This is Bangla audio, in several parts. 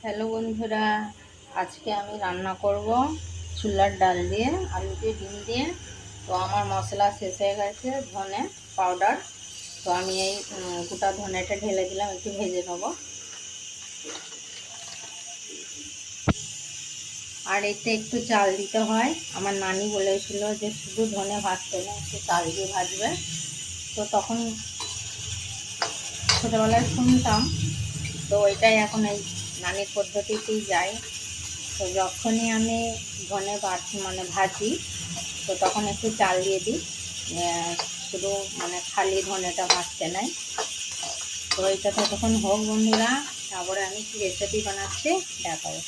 হ্যালো বন্ধুরা, আজকে আমি রান্না করব ছোলার ডাল দিয়ে, আলু দিয়ে, ডিম দিয়ে। তো আমার মশলা শেষ হয়ে গেছে, ধনে পাউডার। তো আমি এই গোটা ধনেটা ঢেলে দিলাম, একটু ভেজে নেব। আর এতে একটু চাল দিতে হয়। আমার নানি বলেছিল যে শুধু ধনে ভাজতে না, একটু চাল দিয়ে ভাজবে। তো তখন ছোটোবেলায় শুনতাম, তো ওইটাই এখন এই নানির পদ্ধতিতেই যাই। তো যখনই আমি ধনে ভাজি, তো তখন একটু চাল দিয়ে দিই। শুধু খালি ধনেটা ভাজতে নাই। তো এইটা তখন হোক বন্ধুরা, তারপরে আমি কি রেসিপি বানাচ্ছি দেখাবো।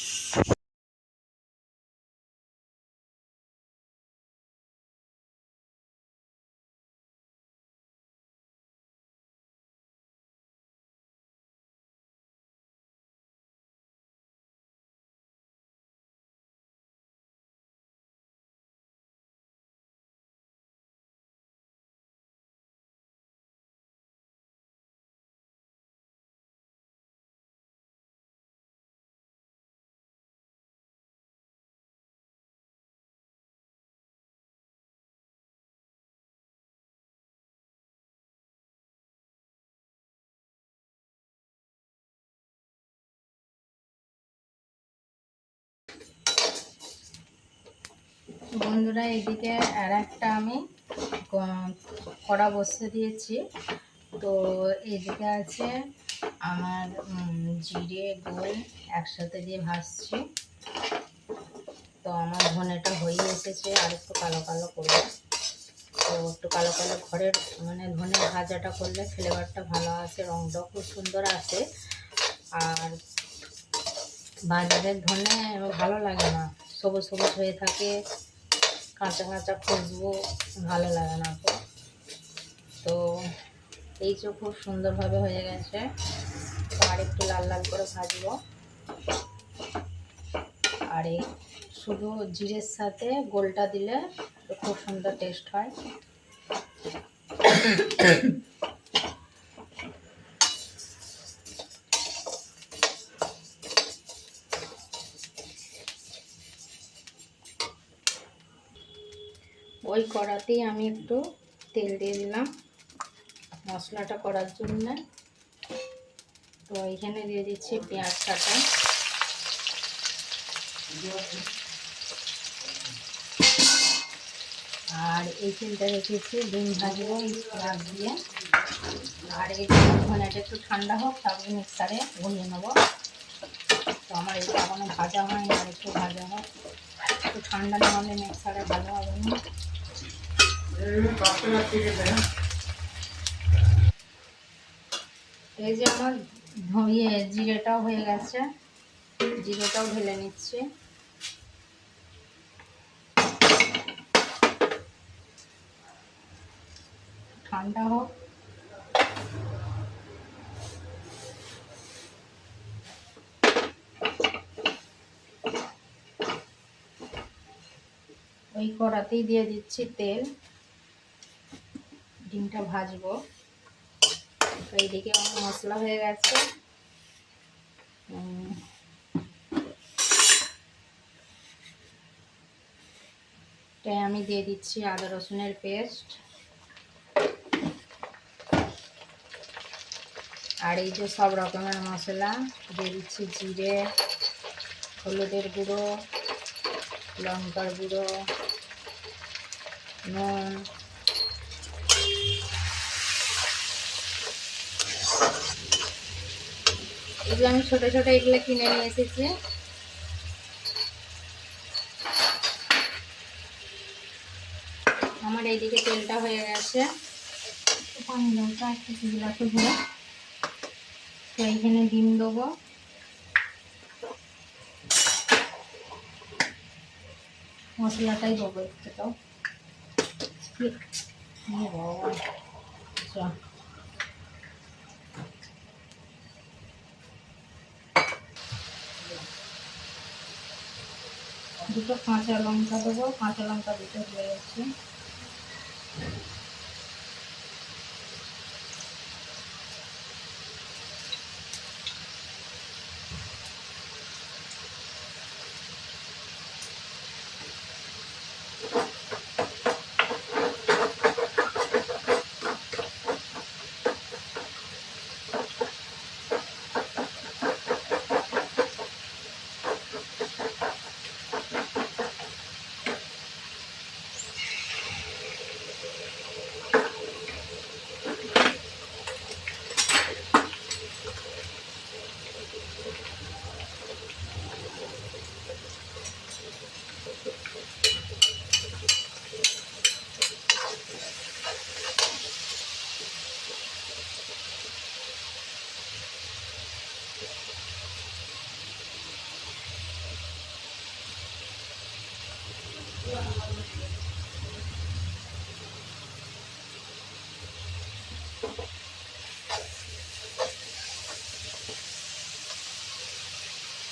বন্ধুরা, এদিকে আর একটা আমি কড়া বসিয়ে দিয়েছি। তো এদিকে আছে আমার জিরে গোল একসাথে দিয়ে ভাজছি। তো আমার ধনেটা হয়ে এসেছে, আর একটু কালো কালো করবো। তো একটু কালো কালো ঘরের ধনে ভাজাটা করলে ফ্লেভারটা ভালো আসে, রঙটাও খুব সুন্দর আসে। আর বাজারের ধনে ভালো লাগে না, সবুজ সবুজ হয়ে থাকে, কাঁচা কাঁচা খুশবু ভালো লাগে না। তো এই যে খুব সুন্দরভাবে হয়ে গেছে। তো আর একটু লাল লাল করে ভাজবো। আর এই শুধু জিরের সাথে গোলটা দিলে খুব সুন্দর টেস্ট হয়। ওই কড়াতেই আমি একটু তেল দিয়ে দিলাম মশলাটা করার জন্য। তো এখানে দিয়ে দিচ্ছি পেঁয়াজ কাটা, আর এই তেলটা রেখেছি ডিম ভাজবো পেঁয়াজ দিয়ে। আর এই ধনেটা একটু ঠান্ডা হোক, তারপরে মিক্সারে ঘুরিয়ে নেবো। তো আমার এটা এখনো ভাজা হয়নি, আর একটু ভাজা হোক, একটু ঠান্ডা না হলে মিক্সারে ভালো হবে না। এই যে আমার জিরেটাও হয়ে গেছে, জিরেটাও ঢেলে নিচ্ছি। ঠান্ডা হোক। ওই কড়াতেই দিয়ে দিচ্ছি তেল, ডিমটা ভাজবো। তো এইদিকে আমার মশলা হয়ে গেছে। তাই আমি দিয়ে দিচ্ছি আদা রসুনের পেস্ট। আর এই যে সব রকমের মশলা দিয়ে দিচ্ছি, জিরে, হলুদের গুঁড়ো, লঙ্কার গুঁড়ো, নুন। এগুলো আমি ছোটো ছোটো এগুলো কিনে নিয়ে এসেছি। আমার এইদিকে তেলটা হয়ে গেছে, পানি লঙ্কা একটা গিলাসে ধরে। তো এইখানে ডিম দেবো। মশলাটাই দেবো একটুটাও। দুটো কাঁচা লঙ্কা দেবো, কাঁচা লঙ্কা দুটো হয়ে গেছে।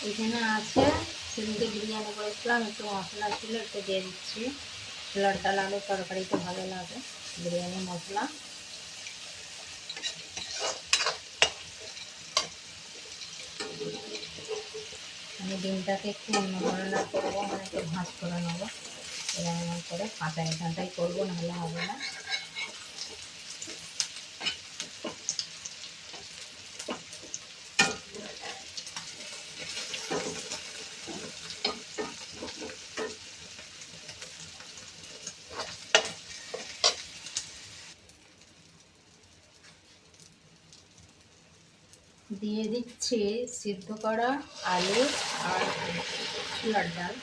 এখানে আছে সেদিনকে বিরিয়ানি করেছিলাম, একটু মশলা ছিল, একটু দিয়ে দিচ্ছি। ছোলার ডাল আলুর তরকারিতে ভালো লাগে বিরিয়ানি মশলা। আমি ডিমটাকে একটু অন্য ধরনের করবো, মানে একটু ভাঁজ করে নেবো এরকম করে, কাঁচা এখানটাই করবো, নাহলে হবে না। দিয়ে দিচ্ছি সিদ্ধ করা আলু আর ছোলার ডাল।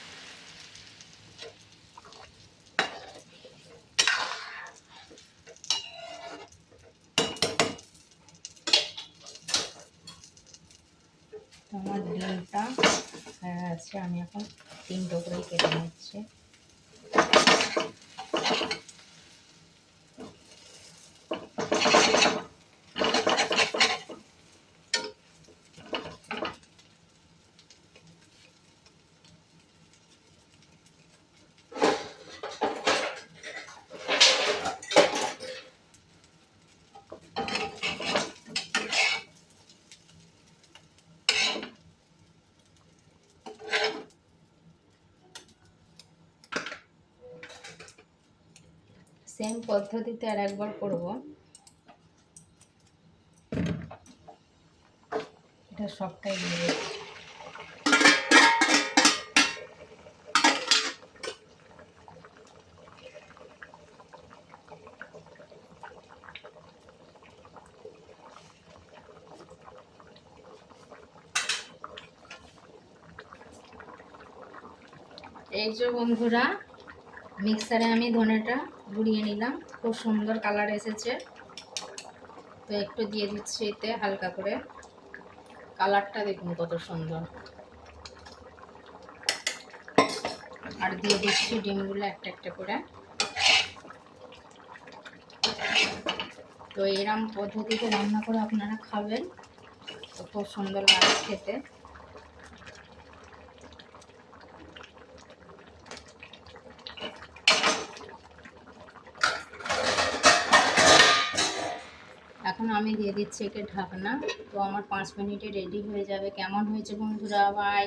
আমার ডিমটা হয়ে গেছে, আমি এখন 3 টুকরোই কেটে নিচ্ছি। সেম পদ্ধতিতে আর একবার করব, এটা সবটাই দিয়ে দিচ্ছি। এই যে বন্ধুরা, মিক্সারে আমি ধনেটা গুঁড়িয়ে নিলাম, খুব সুন্দর কালার এসেছে। তো একটু দিয়ে দিচ্ছি এতে হালকা করে, কালারটা দেখুন কত সুন্দর। আর দিয়ে দিচ্ছি ডিমগুলো একটা একটা করে। তো এরম পদ্ধতিতে রান্না করে আপনারা খাবেন, তো খুব সুন্দর লাগে খেতে। এখন আমি দিয়ে দিচ্ছি একে ঢাকনা। তো আমার 5 মিনিটে রেডি হয়ে যাবে। কেমন হয়েছে বন্ধুরা? বাই।